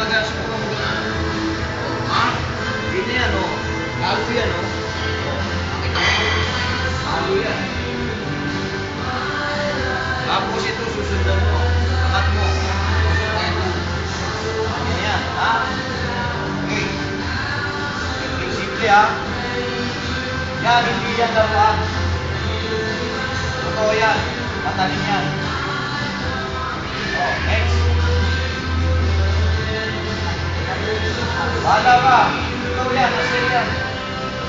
talaga siguro mo na. Ha? Hindi yan, o. Halo yan, o. Makita mo? Halo yan. Tapos ito, susundan mo. Angat mo. Yan, ha? Okay. Simple, ha? Yan, hindi yan daruan. Totoo yan. Matalim yan. Oh, next. Bahala ka. Ikaw yan, nasa yan.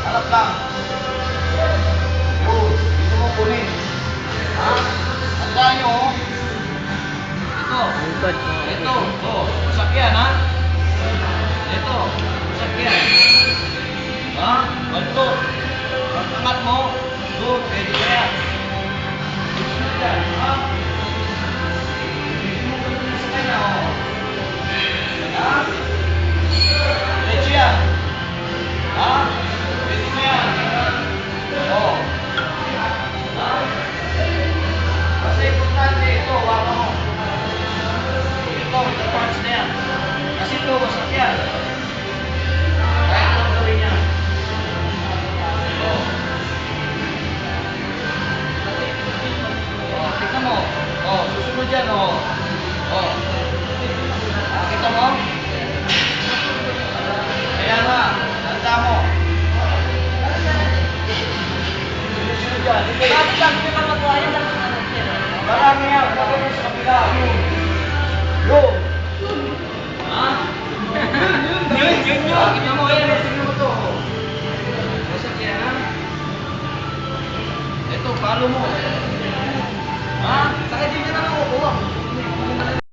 Harap lang. Yun, dito mo kunin. Ha? Tandaan nyo, oh. Ito, oh, sakyan, ha? Ito, sakyan. Ha? Balto. Pagkangat mo, doon, pwede ka yan. Sakyan, ha? Pwede mo kunin sa kanya, oh. Ha? Diretso yan. Ha? Pwede mo yan. Oh. Ha? Kasi importante ito, waka mo. Ito, ito parts na yan. Kasi ito, masakyan. Kahit anong gawin niya. Oh. Oh, tignan mo. Oh, susunod yan, oh. Oh. Kita mo? Kaya nga, tanda mo. Sunod yan. Marami yan, kapag sa kabila.